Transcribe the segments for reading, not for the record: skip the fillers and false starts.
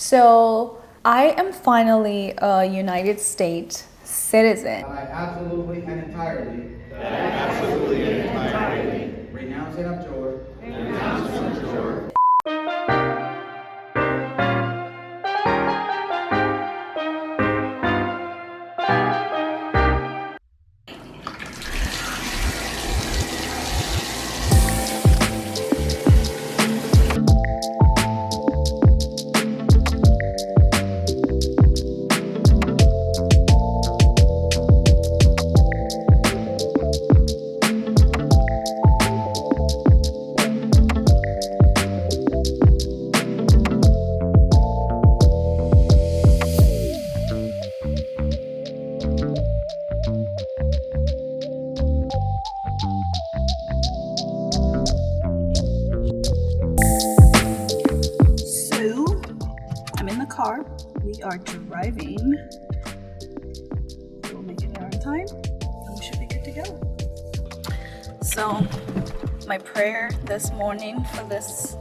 So I am finally a United States citizen. I absolutely and entirely renounce and abjure So, I'm in the car. We are driving. We'll make it there on time, and we should be good to go. So, my prayer this morning for this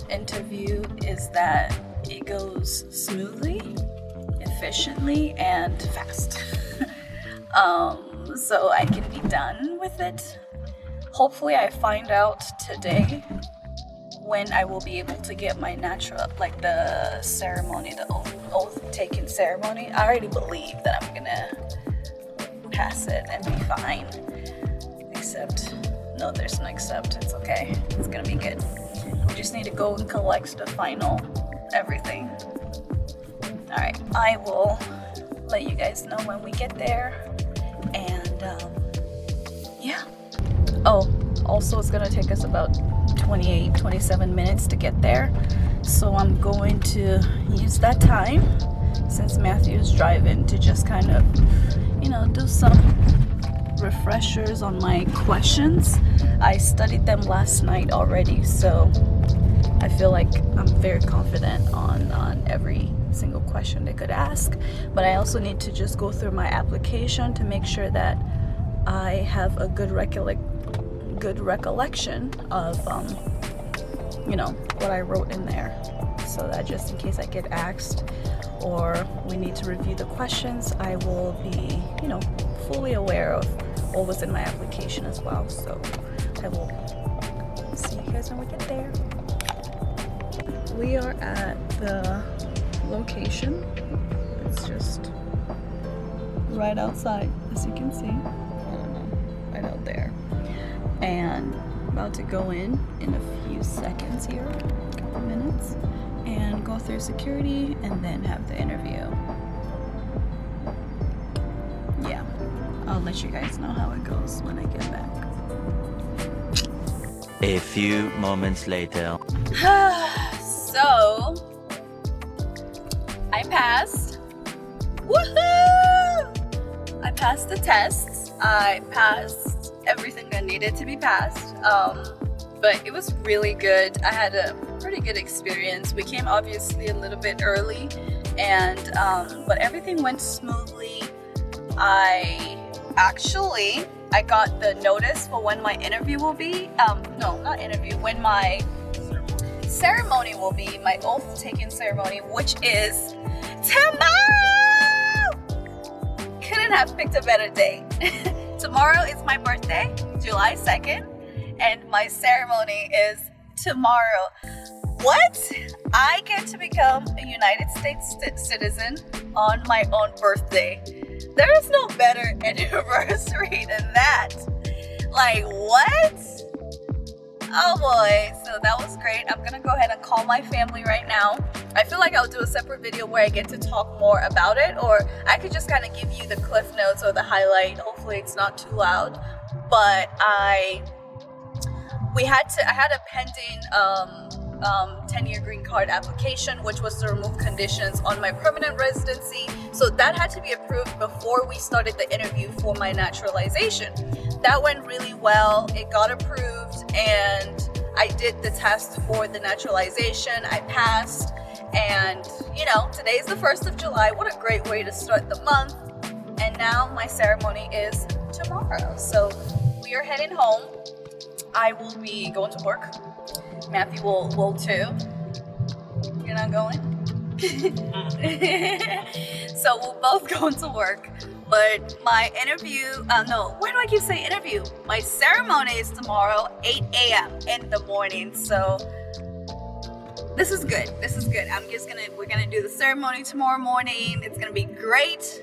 interview is that it goes smoothly, efficiently, and fast. So I can be done with it. Hopefully, I find out today when I will be able to get my the ceremony, the oath-taking ceremony. I already believe that I'm gonna pass it and be fine. Except, no, there's no except. It's okay. It's gonna be good. We just need to go and collect the final everything. All right, I will let you guys know when we get there. And yeah. Oh, also it's gonna take us about 27 minutes to get there, so I'm going to use that time, since Matthew's driving, to just kind of, do some refreshers on my questions. I studied them last night already, so I feel like I'm very confident on every single question they could ask. But I also need to just go through my application to make sure that I have a good recollection of what I wrote in there, so that just in case I get asked or we need to review the questions, I will be fully aware of what was in my application as well. So I will see you guys when we get there. We are at the location. It's just right outside, as you can see. I don't know, right out there. And about to go in a few seconds here, a couple minutes, and go through security and then have the interview. Yeah, I'll let you guys know how it goes when I get back. A few moments later. So, I passed. Woohoo! I passed the tests. I passed everything that needed to be passed. But it was really good. I had a pretty good experience. We came obviously a little bit early, and but everything went smoothly. I got the notice for when my interview will be. When my ceremony will be, my oath taking ceremony, which is tomorrow. Couldn't have picked a better day. Tomorrow is my birthday, July 2nd, and my ceremony is tomorrow. What? I get to become a United States citizen on my own birthday. There is no better anniversary than that. Like, what? Oh boy, so that was great. I'm gonna go ahead and call my family right now. I feel like I'll do a separate video where I get to talk more about it, or I could just kind of give you the cliff notes or the highlight. Hopefully it's not too loud. But I had a pending 10-year green card application, which was to remove conditions on my permanent residency. So that had to be approved before we started the interview for my naturalization. That went really well. It got approved, and I did the test for the naturalization. I passed, and today is the 1st of July. What a great way to start the month. And now my ceremony is tomorrow. So we are heading home. I will be going to work. Matthew will too. You're not going? So we'll both go into work. But my interview, no, why do I keep saying interview? My ceremony is tomorrow, 8 a.m. in the morning. So this is good. This is good. We're gonna do the ceremony tomorrow morning. It's gonna be great.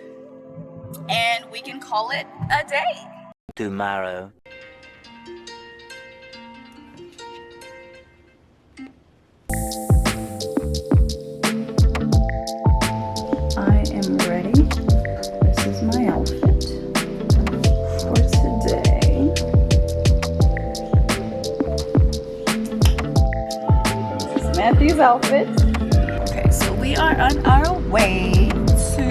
And we can call it a day. Tomorrow. I am ready. This is my outfit for today. This is Matthew's outfit. Okay, so we are on our way to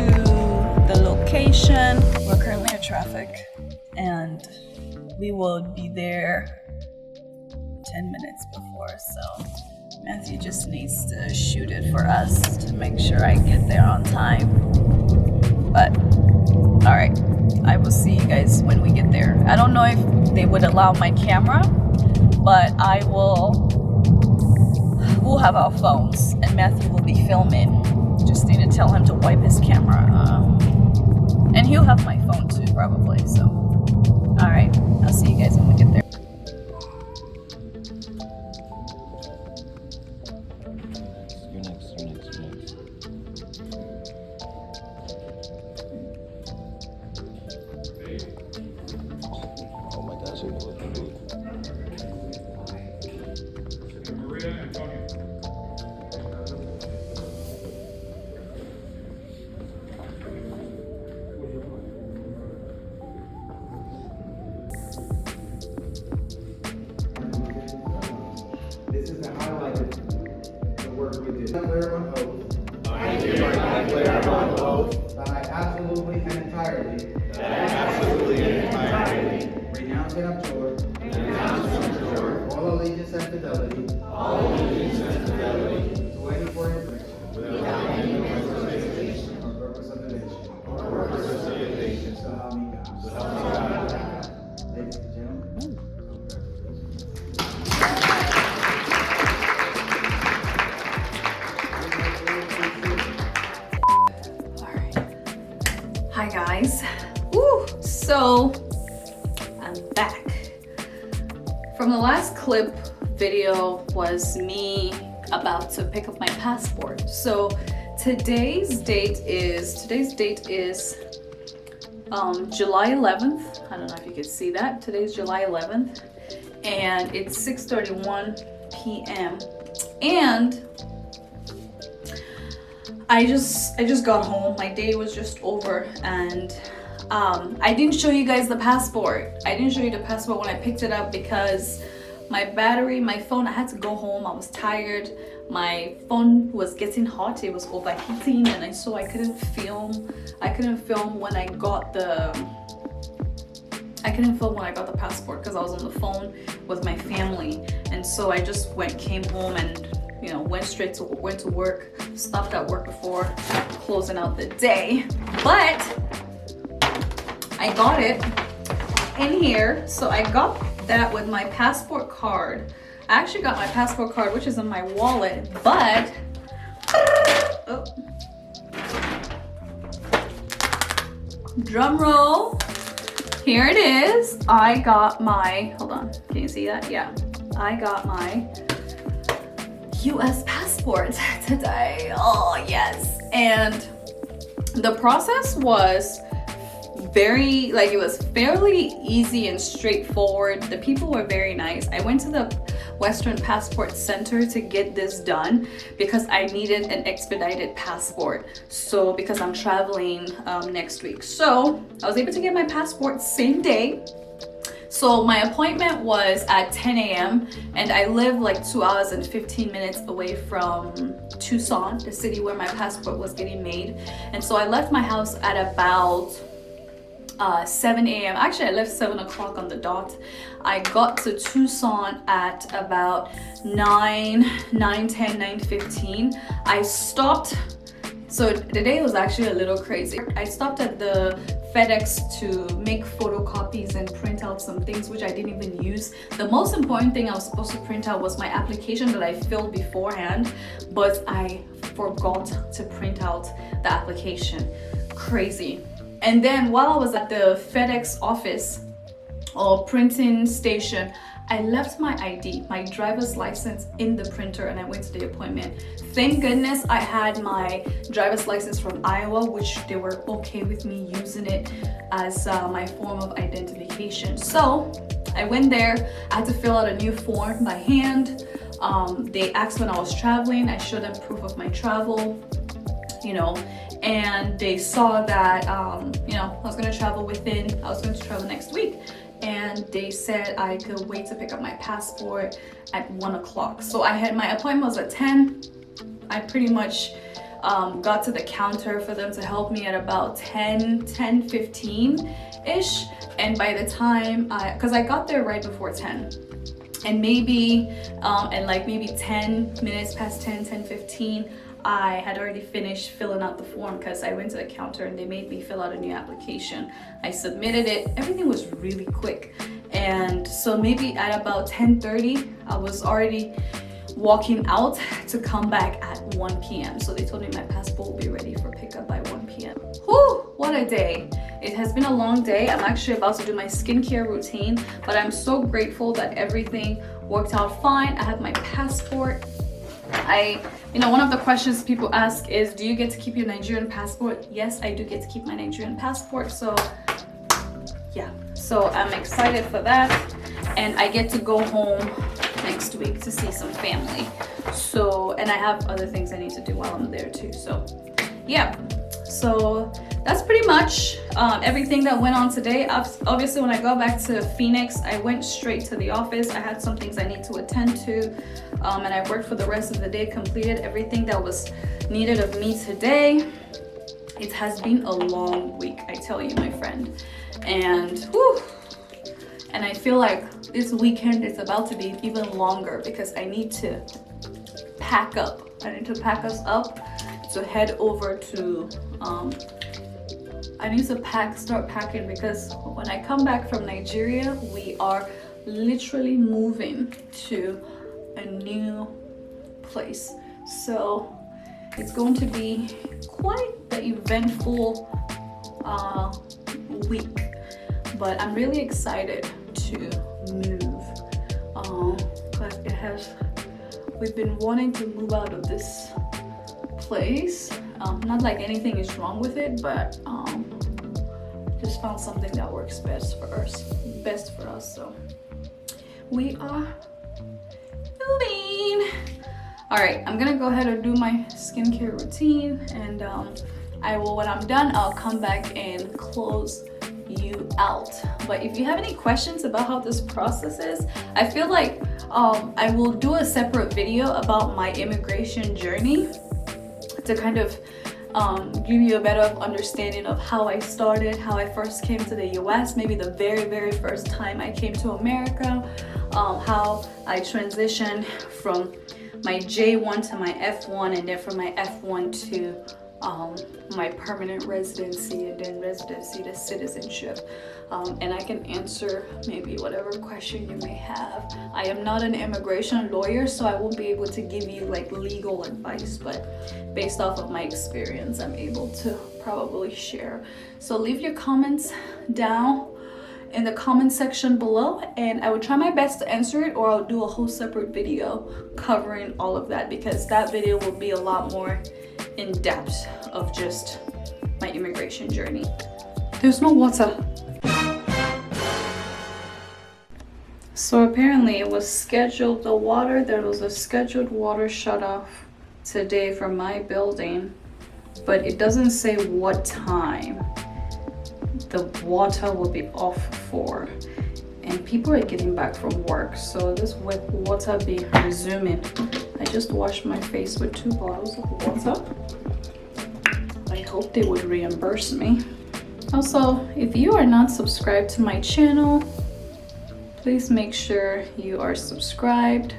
the location. We're currently in traffic and we will be there 10 minutes before, so Matthew just needs to shoot it for us to make sure I get there on time. But all right, I will see you guys when we get there. I don't know if they would allow my camera, but we'll have our phones and Matthew will be filming. Just need to tell him to wipe his camera. And he'll have my phone too, probably. So, all right, I'll see you guys when we get there. You're next. Oh my gosh, you're looking good. This is the highlight of the work we did. I declare on oath. I hereby declare on oath That I absolutely and entirely that I absolutely and entirely renounce and abjure renounce and abjure all allegiance and fidelity all allegiance and fidelity to any foreign prince without any reservation or purpose of evasion. or purpose of evasion. So help me God. So help me God. Ladies and gentlemen, Hi guys. Woo! So I'm back. From the last clip, video was me about to pick up my passport. So today's date is July 11th. I don't know if you can see that. Today's July 11th and it's 6:31 p.m. and I just got home. My day was just over and I didn't show you guys the passport. I didn't show you the passport when I picked it up because my phone, I had to go home. I was tired. My phone was getting hot. It was overheating and I couldn't film. I couldn't film when I got the passport because I was on the phone with my family. And so I just came home and went to work, stopped at work before closing out the day. But I got it in here. So I got that with my passport card. I actually got my passport card, which is in my wallet, but oh, drum roll. Here it is. I got my, hold on, can you see that? Yeah, I got my US passport today. Oh yes. And the process was it was fairly easy and straightforward. The people were very nice. I went to the Western Passport Center to get this done because I needed an expedited passport. So because I'm traveling next week. So I was able to get my passport same day. So my appointment was at 10 a.m. and I live like 2 hours and 15 minutes away from Tucson, the city where my passport was getting made. And so I left my house at about 7 a.m. Actually, I left 7 o'clock on the dot. I got to Tucson at about 9:10, I stopped. So the day was actually a little crazy. I stopped at the FedEx to make photocopies and print out some things which I didn't even use. The most important thing I was supposed to print out was my application that I filled beforehand, but I forgot to print out the application. Crazy. And then while I was at the FedEx office or printing station, I left my ID, my driver's license, in the printer, and I went to the appointment. Thank goodness I had my driver's license from Iowa, which they were okay with me using it as my form of identification. So I went there, I had to fill out a new form by hand. They asked when I was traveling, I showed them proof of my travel, you know, and they saw that, you know, I was going to travel next week. And they said I could wait to pick up my passport at 1 o'clock. So my appointment was at 10. I pretty much got to the counter for them to help me at about 10:15-ish. And by the time, because I got there right before 10. And maybe, maybe 10 minutes past 10:15, I had already finished filling out the form because I went to the counter and they made me fill out a new application. I submitted it. Everything was really quick. And so maybe at about 10:30, I was already walking out to come back at 1 p.m. So they told me my passport will be ready for pickup by 1 p.m. Whew, what a day. It has been a long day. I'm actually about to do my skincare routine, but I'm so grateful that everything worked out fine. I have my passport. One of the questions people ask is, do you get to keep your Nigerian passport? Yes, I do get to keep my Nigerian passport. So yeah, so I'm excited for that. And I get to go home next week to see some family. So, and I have other things I need to do while I'm there too. So yeah, so that's pretty much everything that went on today. Obviously, when I got back to Phoenix, I went straight to the office. I had some things I need to attend to, and I worked for the rest of the day, completed everything that was needed of me today. It has been a long week, I tell you, my friend. And whew, and I feel like this weekend is about to be even longer because I need to pack up. I need to pack us up to head over to I need to start packing because when I come back from Nigeria, we are literally moving to a new place. So it's going to be quite the eventful week, but I'm really excited to move because we've been wanting to move out of this place. Not like anything is wrong with it, but just found something that works best for us. So we are moving. All right, I'm gonna go ahead and do my skincare routine, and when I'm done, I'll come back and close you out. But if you have any questions about how this process is, I feel like I will do a separate video about my immigration journey to kind of give you a better understanding of how I started, how I first came to the US, maybe the very, very first time I came to America, how I transitioned from my J1 to my F1, and then from my F1 to my permanent residency, and then residency to citizenship. And I can answer maybe whatever question you may have. I am not an immigration lawyer, so I won't be able to give you like legal advice, but based off of my experience, I'm able to probably share. So leave your comments down in the comment section below, and I will try my best to answer it, or I'll do a whole separate video covering all of that, because that video will be a lot more in depth of just my immigration journey. There's no water. So apparently it was scheduled, there was a scheduled water shut off today for my building, but it doesn't say what time the water will be off for. And people are getting back from work, so this water be resuming. I just washed my face with 2 bottles of water. I hope they would reimburse me. Also, if you are not subscribed to my channel, please make sure you are subscribed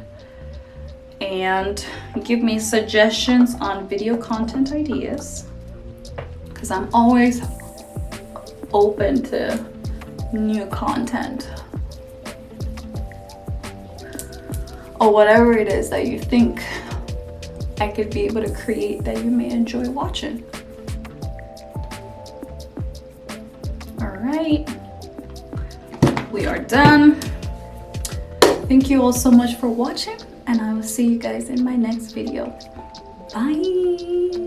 and give me suggestions on video content ideas, because I'm always open to new content. Or whatever it is that you think I could be able to create that you may enjoy watching. All right, we are done. Thank you all so much for watching, and I will see you guys in my next video. Bye.